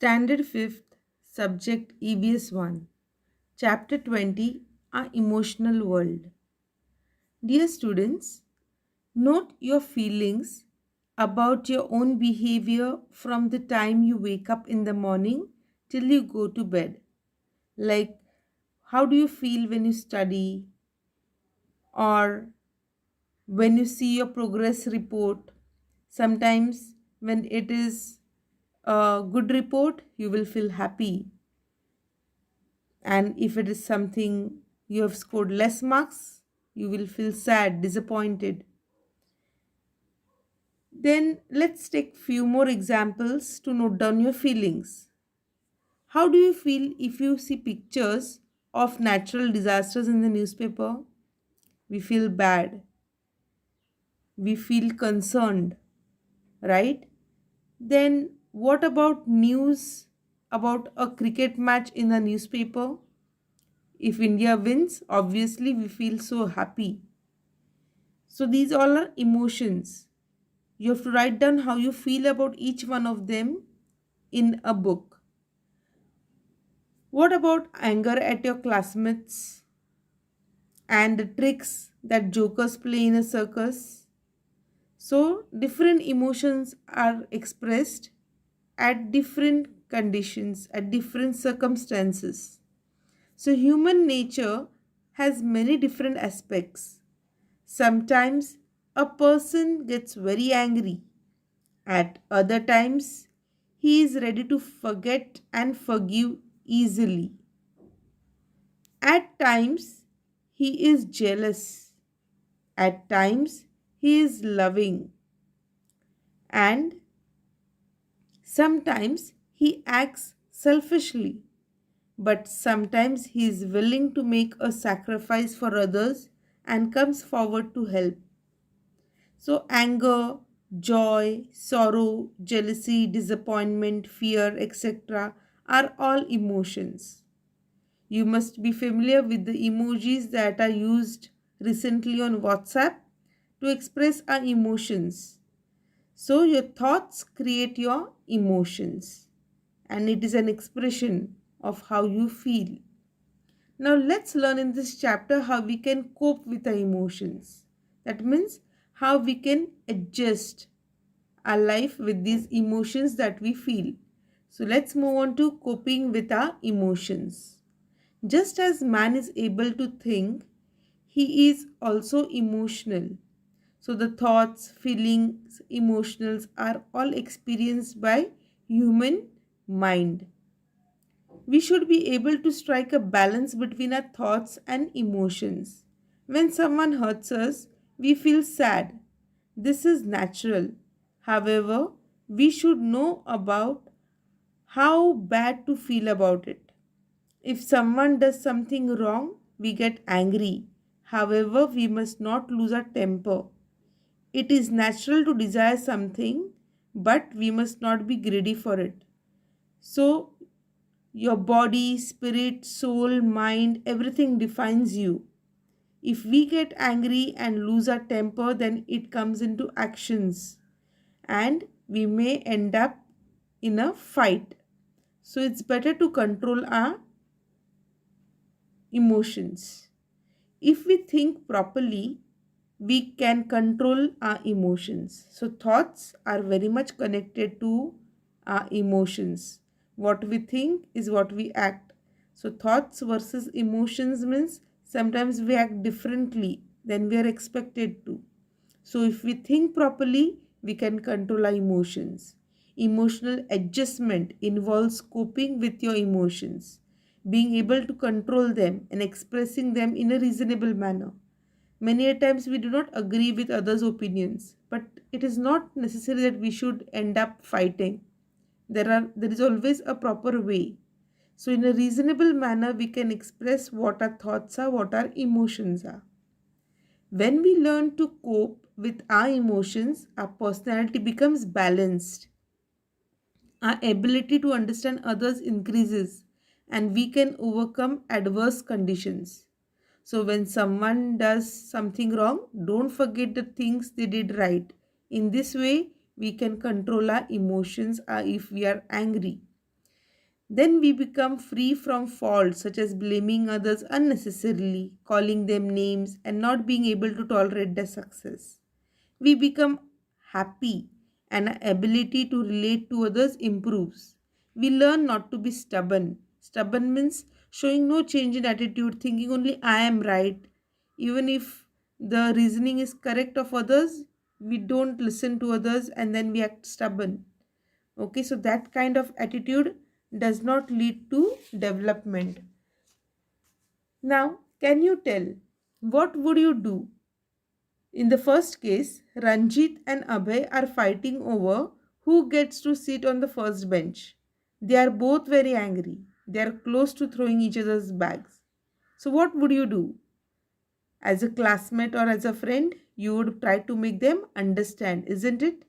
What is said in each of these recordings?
Standard 5th, Subject EVS 1, Chapter 20, Our Emotional World. Dear students, note your feelings about your own behavior from the time you wake up in the morning till you go to bed. Like, how do you feel when you study or when you see your progress report? Sometimes, when it is a good report, you will feel happy, and if it is something you have scored less marks, you will feel sad, disappointed. Then let's take few more examples to note down your feelings. How do you feel if you see pictures of natural disasters in the newspaper? We feel bad, we feel concerned, right? Then what about news about a cricket match in the newspaper? If India wins, obviously we feel so happy. So these all are emotions. You have to write down how you feel about each one of them in a book. What about anger at your classmates and the tricks that jokers play in a circus? So different emotions are expressed at different conditions, at different circumstances. So human nature has many different aspects. Sometimes a person gets very angry. At other times, he is ready to forget and forgive easily. At times, he is jealous. At times, he is loving. And sometimes, he acts selfishly. But sometimes, he is willing to make a sacrifice for others and comes forward to help. So, anger, joy, sorrow, jealousy, disappointment, fear, etc., are all emotions. You must be familiar with the emojis that are used recently on WhatsApp to express our emotions. So, your thoughts create your emotions, and it is an expression of how you feel. Now let's learn in this chapter how we can cope with our emotions. That means how we can adjust our life with these emotions that we feel. So let's move on to coping with our emotions. Just as man is able to think, he is also emotional. So the thoughts, feelings, emotions are all experienced by human mind. We should be able to strike a balance between our thoughts and emotions. When someone hurts us, we feel sad. This is natural. However, we should know about how bad to feel about it. If someone does something wrong, we get angry. However, we must not lose our temper. It is natural to desire something, but we must not be greedy for it. So, your body, spirit, soul, mind, everything defines you. If we get angry and lose our temper, then it comes into actions and we may end up in a fight. So it's better to control our emotions. If we think properly, we can control our emotions. So thoughts are very much connected to our emotions. What we think is what we act. So thoughts versus emotions means sometimes we act differently than we are expected to. So if we think properly, we can control our emotions. Emotional adjustment involves coping with your emotions, being able to control them and expressing them in a reasonable manner. Many a times we do not agree with others' opinions, but it is not necessary that we should end up fighting. There is always a proper way. So in a reasonable manner we can express what our thoughts are, what our emotions are. When we learn to cope with our emotions, our personality becomes balanced. Our ability to understand others increases and we can overcome adverse conditions. So when someone does something wrong, don't forget the things they did right. In this way, we can control our emotions if we are angry. Then we become free from faults such as blaming others unnecessarily, calling them names, and not being able to tolerate their success. We become happy and our ability to relate to others improves. We learn not to be stubborn. Stubborn means showing no change in attitude, thinking only I am right. Even if the reasoning is correct of others, we don't listen to others and then we act stubborn. Okay, so that kind of attitude does not lead to development. Now, can you tell what would you do? In the first case, Ranjit and Abhay are fighting over who gets to sit on the first bench. They are both very angry. They are close to throwing each other's bags. So, what would you do? As a classmate or as a friend, you would try to make them understand, isn't it?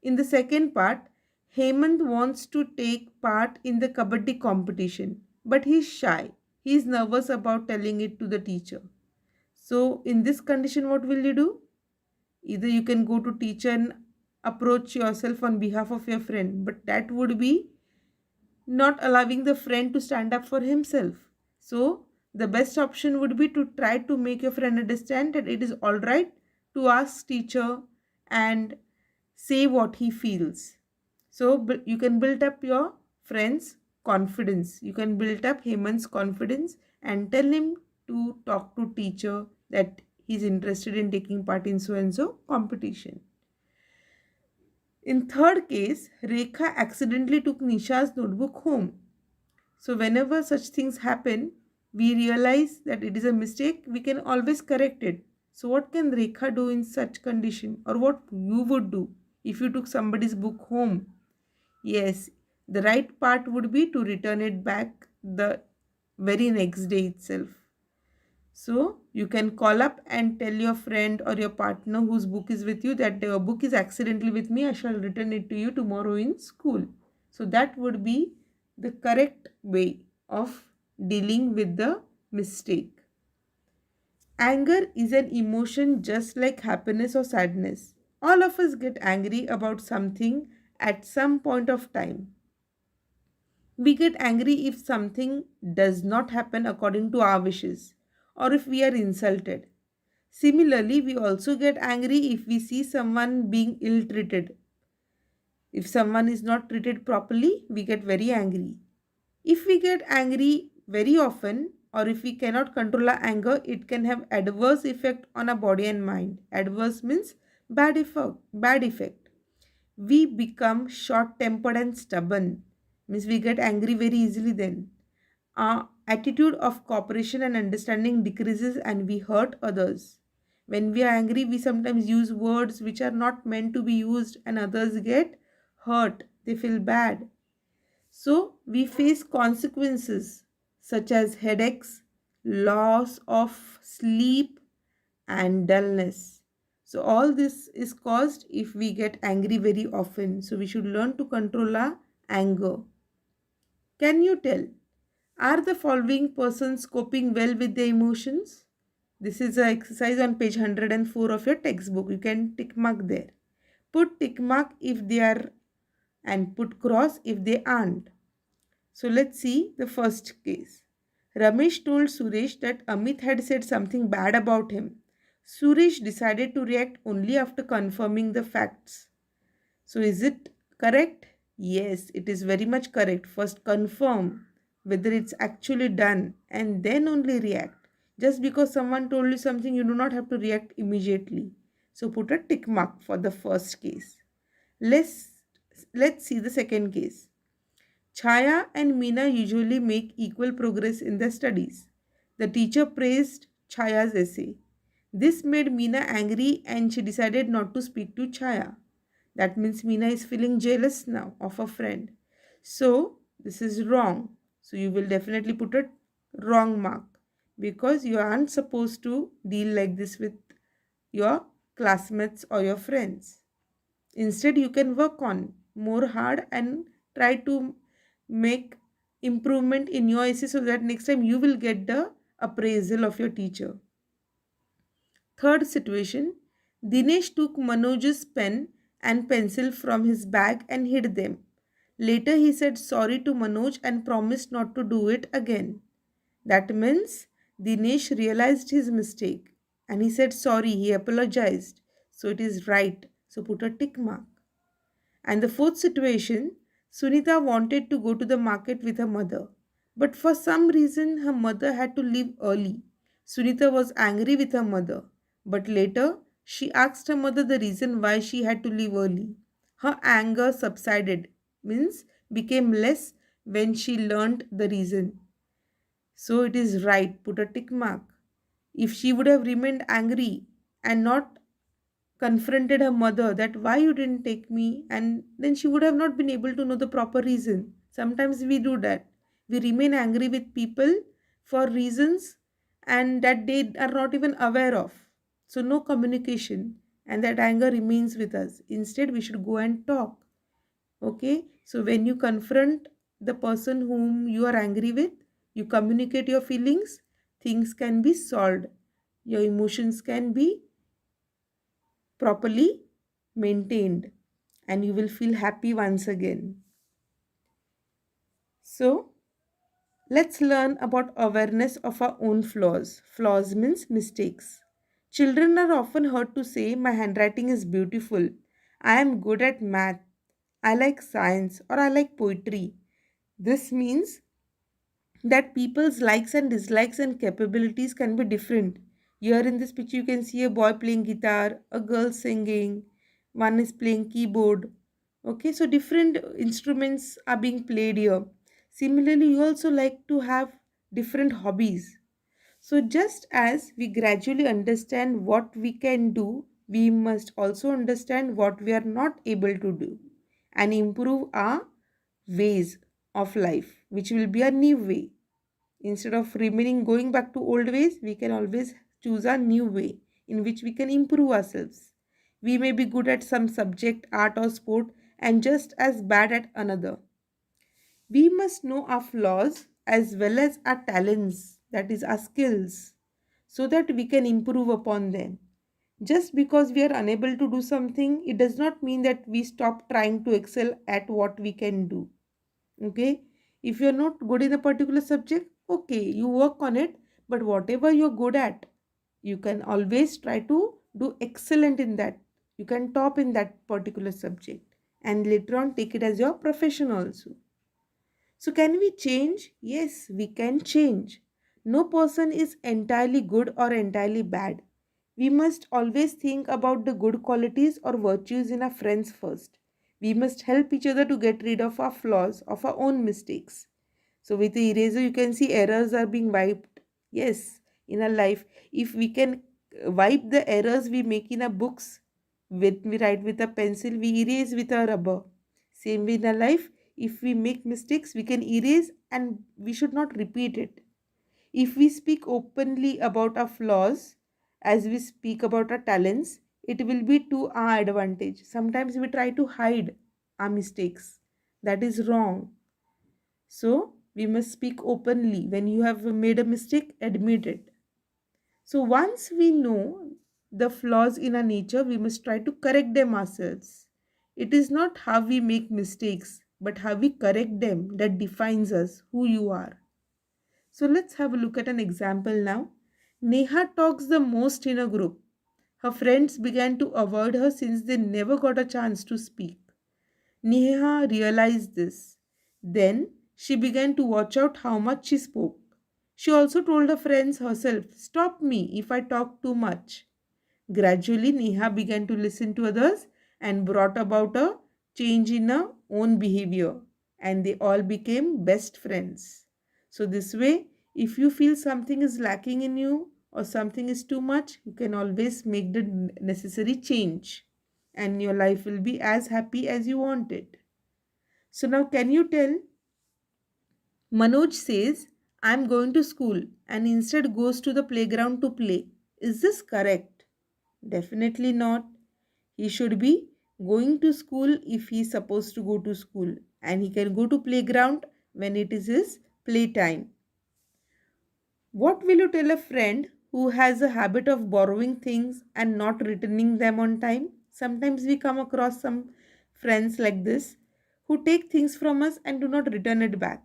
In the second part, Hemant wants to take part in the Kabaddi competition, but he is shy. He is nervous about telling it to the teacher. So, in this condition, what will you do? Either you can go to teacher and approach yourself on behalf of your friend, but that would be not allowing the friend to stand up for himself. So, the best option would be to try to make your friend understand that it is all right to ask teacher and say what he feels. So you can build up your friend's confidence. You can build up Hemant's confidence and tell him to talk to teacher that he's interested in taking part in so and so competition. In third case, Rekha accidentally took Nisha's notebook home. So whenever such things happen, we realize that it is a mistake, we can always correct it. So what can Rekha do in such condition, or what you would do if you took somebody's book home? Yes, the right part would be to return it back the very next day itself. So you can call up and tell your friend or your partner whose book is with you that your book is accidentally with me. I shall return it to you tomorrow in school. So that would be the correct way of dealing with the mistake. Anger is an emotion just like happiness or sadness. All of us get angry about something at some point of time. We get angry if something does not happen according to our wishes or if we are insulted. Similarly, we also get angry if we see someone being ill treated. If someone is not treated properly, we get very angry. If we get angry very often or if we cannot control our anger, it can have adverse effect on our body and mind. Adverse means bad effect. Bad effect. We become short-tempered and stubborn. Means we get angry very easily then. Our attitude of cooperation and understanding decreases and we hurt others. When we are angry, we sometimes use words which are not meant to be used and others get hurt. They feel bad. So we face consequences such as headaches, loss of sleep, and dullness. So all this is caused if we get angry very often. So we should learn to control our anger. Can you tell? Are the following persons coping well with their emotions? This is an exercise on page 104 of your textbook. You can tick mark there. Put tick mark if they are and put cross if they aren't. So let's see the first case. Ramesh told Suresh that Amit had said something bad about him. Suresh decided to react only after confirming the facts. So is it correct? Yes, it is very much correct. First confirm whether it's actually done and then only react. Just because someone told you something, you do not have to react immediately. So put a tick mark for the first case. Let's let's see the second case. Chaya and Meena usually make equal progress in their studies. The teacher praised Chaya's essay. This made Meena angry and she decided not to speak to Chaya. That means Meena is feeling jealous now of a friend. So, this is wrong. So, you will definitely put a wrong mark because you aren't supposed to deal like this with your classmates or your friends. Instead, you can work on more hard and try to make improvement in your essay so that next time you will get the appraisal of your teacher. Third situation, Dinesh took Manoj's pen and pencil from his bag and hid them. Later, he said sorry to Manoj and promised not to do it again. That means Dinesh realized his mistake and he said sorry, he apologized. So it is right. So put a tick mark. And the fourth situation, Sunita wanted to go to the market with her mother. But for some reason, her mother had to leave early. Sunita was angry with her mother. But later, she asked her mother the reason why she had to leave early. Her anger subsided, means became less when she learned the reason. So it is right, put a tick mark. If she would have remained angry and not confronted her mother that why you didn't take me, and then she would have not been able to know the proper reason. Sometimes we do that. We remain angry with people for reasons and that they are not even aware of. So no communication and that anger remains with us. Instead we should go and talk. Okay, so when you confront the person whom you are angry with, you communicate your feelings, things can be solved, your emotions can be properly maintained, and you will feel happy once again. So let's learn about awareness of our own flaws. Flaws means mistakes. Children are often heard to say, my handwriting is beautiful, I am good at math, I like science, or I like poetry. This means that people's likes and dislikes and capabilities can be different. Here in this picture, you can see a boy playing guitar, a girl singing, one is playing keyboard. Okay, so different instruments are being played here. Similarly, you also like to have different hobbies. So, just as we gradually understand what we can do, we must also understand what we are not able to do and improve our ways of life, which will be a new way. Instead of remaining going back to old ways, we can always choose a new way in which we can improve ourselves. We may be good at some subject, art, or sport, and just as bad at another. We must know our flaws as well as our talents, that is, our skills, so that we can improve upon them. Just because we are unable to do something, it does not mean that we stop trying to excel at what we can do. Okay, if you're not good in a particular subject, okay, you work on it, but whatever you're good at, you can always try to do excellent in that. You can top in that particular subject and later on take it as your profession also. So can we change? Yes, we can change. No person is entirely good or entirely bad. We must always think about the good qualities or virtues in our friends first. We must help each other to get rid of our flaws, of our own mistakes. So with the eraser, you can see errors are being wiped. Yes, in our life, if we can wipe the errors we make in our books, when we write with a pencil, we erase with a rubber. Same way in our life, if we make mistakes, we can erase and we should not repeat it. If we speak openly about our flaws, as we speak about our talents, it will be to our advantage. Sometimes we try to hide our mistakes. That is wrong. So, we must speak openly. When you have made a mistake, admit it. So, once we know the flaws in our nature, we must try to correct them ourselves. It is not how we make mistakes, but how we correct them that defines us, who you are. So let's have a look at an example now. Neha talks the most in a group. Her friends began to avoid her since they never got a chance to speak. Neha realized this. Then she began to watch out how much she spoke. She also told her friends herself, stop me if I talk too much. Gradually, Neha began to listen to others and brought about a change in her own behavior, and they all became best friends. So, this way, if you feel something is lacking in you or something is too much, you can always make the necessary change, and your life will be as happy as you want it. So, now can you tell? Manoj says, I'm going to school and instead goes to the playground to play. Is this correct? Definitely not. He should be going to school if he is supposed to go to school, and he can go to playground when it is his playtime. What will you tell a friend who has a habit of borrowing things and not returning them on time? Sometimes we come across some friends like this who take things from us and do not return it back.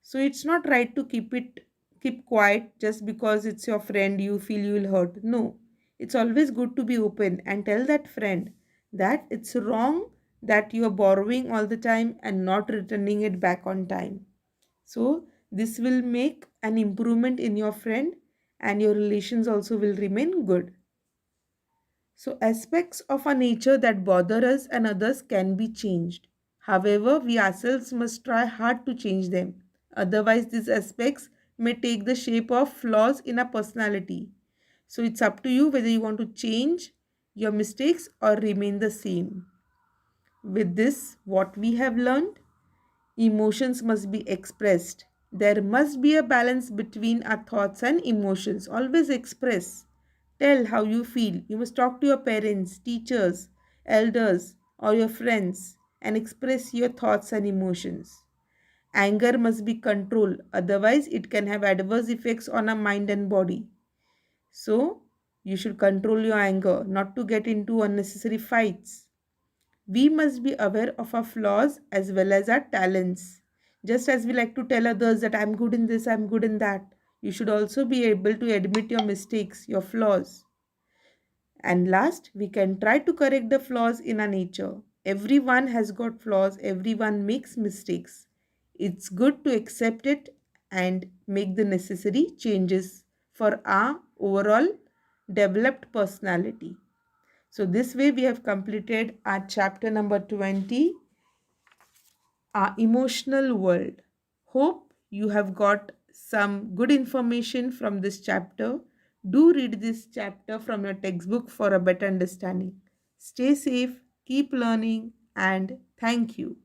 So it's not right to keep quiet just because it's your friend you feel you will hurt. No. It's always good to be open and tell that friend that it's wrong that you are borrowing all the time and not returning it back on time. So this will make an improvement in your friend and your relations also will remain good. So, aspects of our nature that bother us and others can be changed. However, we ourselves must try hard to change them. Otherwise, these aspects may take the shape of flaws in our personality. So, it's up to you whether you want to change your mistakes or remain the same. With this, what we have learned, emotions must be expressed. There must be a balance between our thoughts and emotions. Always express. Tell how you feel. You must talk to your parents, teachers, elders, or your friends and express your thoughts and emotions. Anger must be controlled, otherwise, it can have adverse effects on our mind and body. So, you should control your anger, not to get into unnecessary fights. We must be aware of our flaws as well as our talents. Just as we like to tell others that I'm good in this, I'm good in that, you should also be able to admit your mistakes, your flaws. And last, we can try to correct the flaws in our nature. Everyone has got flaws, everyone makes mistakes. It's good to accept it and make the necessary changes for our overall developed personality. So, this way, we have completed our chapter number 20, our emotional world. Hope you have got some good information from this chapter. Do read this chapter from your textbook for a better understanding. Stay safe, keep learning, and thank you.